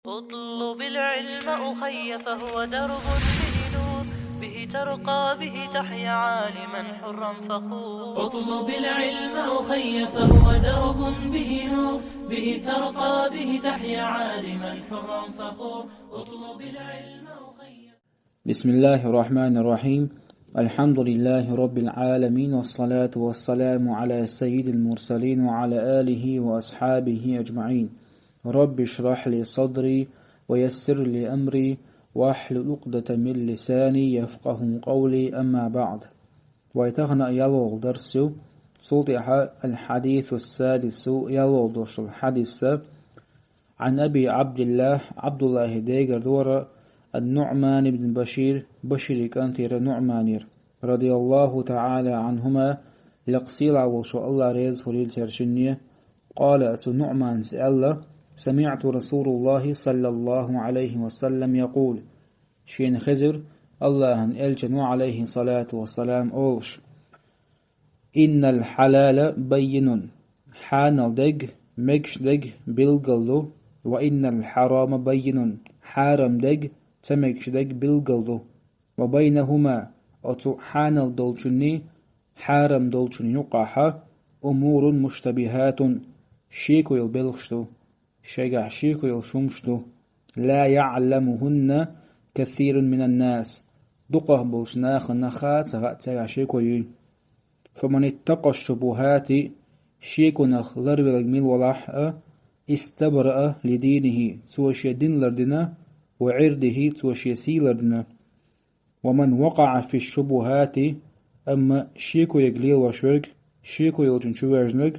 اطلب العلم أخي فهو درب به نور، به ترقى به تحيا عالما حرا فخور. اطلب العلم أخي فهو درب به نور، به ترقى به تحيا عالما حرا فخور. اطلب العلم أخي. بسم الله الرحمن الرحيم. الحمد لله رب العالمين، والصلاة والسلام على سيد المرسلين وعلى آله وأصحابه أجمعين. رب اشرح لي صدري ويسر لي أمري واحلل عقدة من لساني يفقه قولي. أما بعد، ويتغنى يلوغ درسو صوتح الحديث السادس يلوغ درس الحديث عن أبي عبد الله ديگر دور النعمان بن بشير كانتير نعمانير رضي الله تعالى عنهما لقصيل وشو الله ريز هريل ترشنية. قال أتو نعمان سأل: سمعت رسول الله صلى الله عليه وسلم يقول: شين خزر الله ألجن عليه الصلاة والسلام أولش: إن الحلال بين حانل دق مكش دق بالقلو، وإن الحرام بين حارم دق تمكش دق بالقلو، وبينهما أتو حانل دولشني حارم دولشن يقاحا أمور مشتبهات شيكو يلبلغشتو شيقع شيكو يلشمشتو لا يعلمهن كثير من الناس دقه بلشناخ نخات غأتها شيكو يي. فمن اتقى الشبهات شيكو نخ لربلغ ميل ولاح استبرأ لدينه توشي دين لردنا وعرده توشي سي لردنا. ومن وقع في الشبهات أما شيكو يقليل وشرق شيكو يلجن شواجنق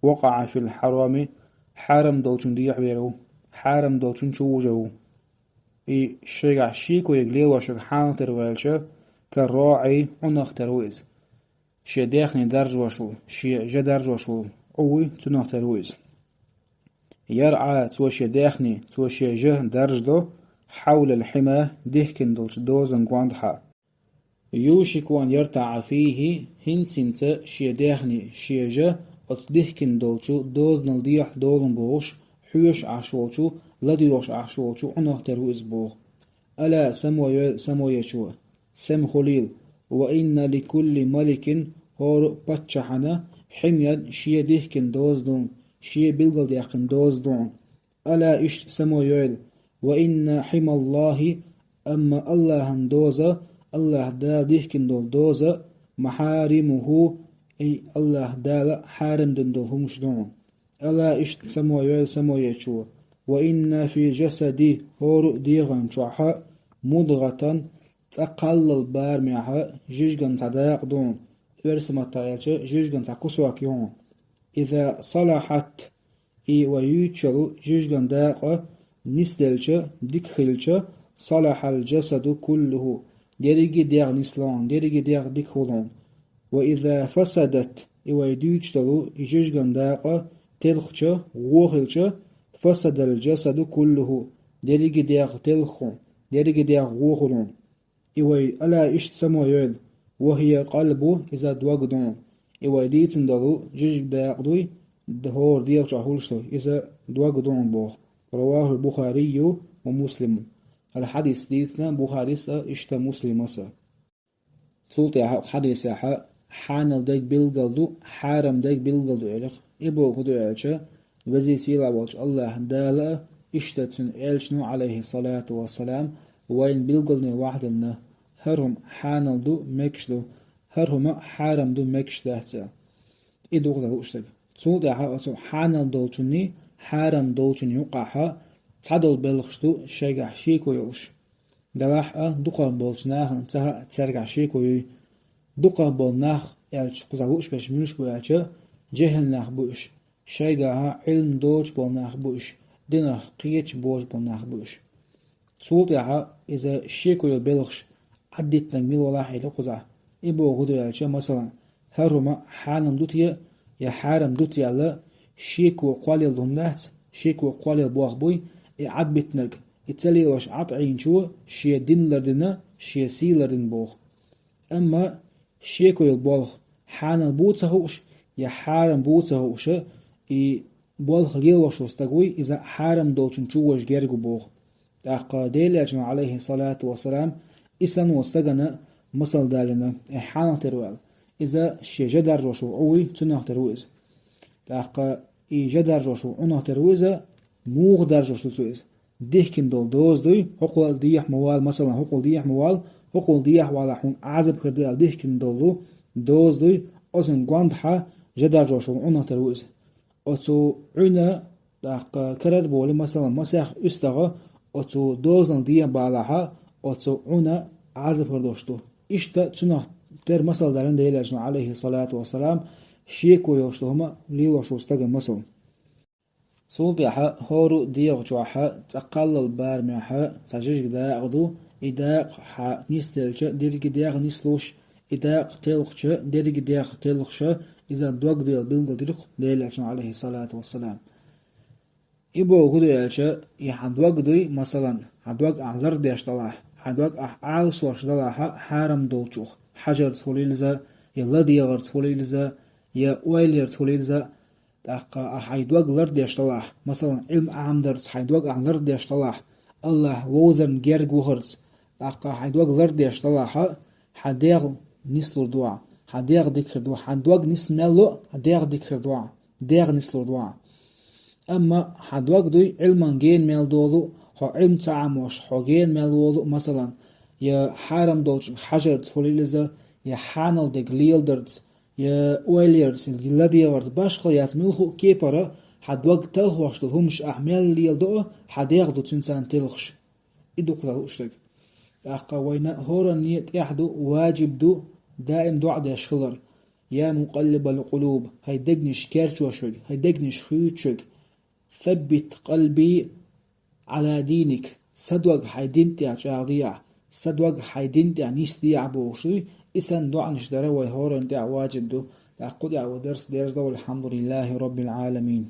وقع في الحرام حرم دولشن ديح بيرو حرم دولشن شوجو. اي شيقع شيكو يقليل وشرق حان تروالشا كالراعي عنخ ترويز شي داخني درج وشو شي جدرج وشو قوي تنخ ترويز يرعى توشي داخني توشي جه درج دو حول الحمى دهكن دولش دوزن قواندحا. يوشك وان يرتع فيه هنسنت شي داخني شي جه اتدهكن دولشو دوزن الديح دولن بوش حيوش عشوشو لديوش عشوشو عنخ ترويز بوغ. ألا سمويشو سم خليل وإن لكل ملك هور باتشحنا حميد شي دهكن دوزدون شي بلغل ديقن دوزدون. ألا إشت سمويل وإن حمى الله أما الله دوزا الله دا دهكن دول دوزا محارمه أي الله دا حارم دندول همش دون. ألا إشت سمويشو وإن في جسدي هور ديغن شوحا مضغة تقلل بارميها جيجن صداق دون ورسمة تايلش جيجن ساكسواك يون. إذا صلحت إي ويوتشلو جيجن داق نسدلش ديكخلش صلح الجسد كله دريجي ديغ نسلان دريجي ديغ ديكخلون. وإذا فسدت إي ويدوتشلو جيجن داق تلخش ووخلش فسد الجسد كله دريجي ديغ تلخون دريجي ديغ ووخلون. إيوي ألا إشت سمويل وهي قلبه إذا دوغدون إيوي ديتن دلو جيج داقدوي دهور ديغ شاهولشتو إذا دوغدون بوغ. رواه البخاري ومسلم. الحديث ديتنا بخاريس إشتا مسلمسا. سلطة حديث حانل ديك بلغلدو حارم ديك بلغلدو إليخ إبو كدو إلشا وزي سيلا والش الله دالا إشتا تن إلشنو عليه الصلاة والسلام وين بلغلني واحدنا هرهم حانل دو مكشدو هرهم حارم دو مكش دهتا إدو غدا وشتك سلطة حانل دولشني حارم دولشن يقعها تعدل بلغشتو شيقع شيكو يوش دلاح دوقا بولشناخ انتها تسرقع شيكو يوي دوقا بولناخ يالش قزاقوش باش منشكو يالش جهلناخ بوش شيقعها علم دوش بولناخ بوش ديناخ قيتش بوش بولناخ بوش سلطة إذا شيكو يبلغش عدت نجميل ولا حيلو قزا إبو غدو يالش مثلا هرما حانم دوتيا يا حارم دوتيا لا شيكو قواليل دمنات شيكو قواليل بوغ بوي عدبت نرك اتسالي واش عطعين شو شي دين لردنا شي سي لردن بوغ. أما شيكو يلبوغ حانل بوتسا هوش يا حارم بوتسا هوش بول خليل وشوس تقوي إذا حارم دولشن شوش جيرجو بوغ أقا ديل أجمع عليه الصلاة والسلام إسان وستغنى مصل دالنا إحانا تروال إذا شي جدر روشو عوي تنه ترويز أقا إي جدر روشو عنه ترويزة موغ در روشو سويز ديكين دول دوز دوي حقول ديح موال مثلا حقول ديح موال حقول ديح والا حون عزب كردوال ديكين دولو دوز دوي أزن قواندحا جدر روشو عنه ترويز أتو عنا داق كرر بولي مثلا مسيح استغى أتو دوزن ديح بالاها أتو عنا عزب كردوشتو إشتا تنه تر مثل دارن ديل عليه الصلاة والسلام شيكو يوشتهما ليوشو استغى مثلا صوبيحا هورو ديغ جوحا تقلل بارميحا تجيج داغدو إداق حا نيستلش ديرج ديغ نيسلوش إداق تلقش ديرج ديغ تلقش إذا دوغ ديل بلغ ديرق ديل عليه الصلاة والسلام إبو غدو يلش يحدوغ دوي مثلا حدوغ أعذر ديش دلاح حدوغ أعال سوش دلاحا حارم دولچوخ حجر توليلزا يلا ديغر توليلزا يا ويلير توليلزا داقا حيدوغ لرد يشتلاح مثلا علم عام درس حيدوغ عن لرد يشتلاح الله ووزن جيرج وهرز داقا حيدوغ لرد يشتلاح حديغ نسلور دعا حديغ ذكر دعا حدوغ نسملو حديغ ذكر دعا ديغ نسلور دعا أما حدوغ دوي علما جين ميل دولو هو علم تعاموش هو جين ميل دولو مثلا يا حارم دوش حجر توليلزا يا حانل دي غليل درس يا ويليرز الجلاديا ورد باشخل ياتملخو كيبرا حدوغ تلخوشتل همش أحمال ليل دو حديغدو تنسان تلخش إدو قدر أشتك أقا وينا هورا نيت يحدو واجب دو دائم دعا يشخلر يا مقلب القلوب هيدقنش كيرتوشوك هيدقنش خيوتشوك ثبت قلبي على دينك صدوغ حيدينتي عجاضيع صدوغ حيدينتي عنيستي عبوشي إسان دعا نشدره ويهورا انتع واجب دو قد ودرس دو والحمد لله رب العالمين.